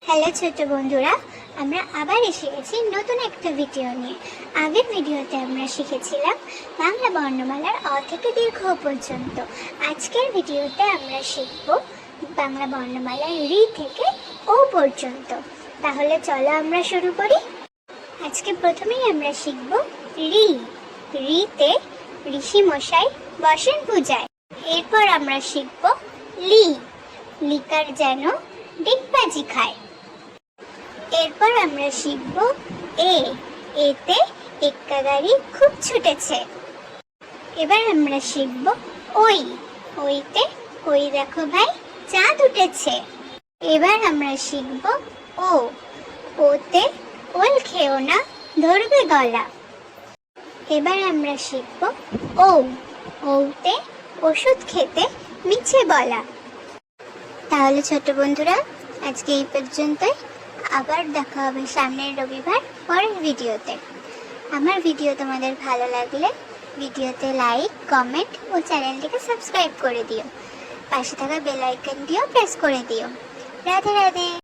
Hello ছোট বন্ধুরা, আমরা আবার এসে গেছি নতুন একটা ভিডিও নিয়ে। আগের ভিডিওতে আমরা শিখেছিলাম বাংলা বর্ণমালার অ থেকে দীর্ঘ পর্যন্ত। আজকের ভিডিওতে আমরা শিখব বাংলা বর্ণমালার ঋ থেকে ও পর্যন্ত। তাহলে চলো আমরা শুরু করি। আজকে প্রথমেই আমরা শিখব ঋ। ঋতে ঋষি মশাই বসেন পূজায়। এরপর আমরা শিখব লি। লিকার যেন ডিগবাজি খায়। এরপর আমরা শিখব এ। এতে এক্কা গাড়ি খুব ছুটেছে। এবার আমরা শিখব ওই। ওইতে ওই দেখো ভাই চাঁদ উঠেছে। এবার আমরা শিখব ও। ওতে ওল খেও না ধরবে গলা। এবার আমরা শিখব ও। ওতে ওষুধ খেতে মিছে বলা। তাহলে ছোট বন্ধুরা, আজকে এই পর্যন্তই। আবার দেখা হবে সামনের রবিবার পরের ভিডিওতে। আমার ভিডিও তোমাদের ভালো লাগলে ভিডিওতে লাইক, কমেন্ট ও চ্যানেলটিকে সাবস্ক্রাইব করে দিও। পাশে থাকা বেল আইকনটিও প্রেস করে দিও। রাধে রাধে।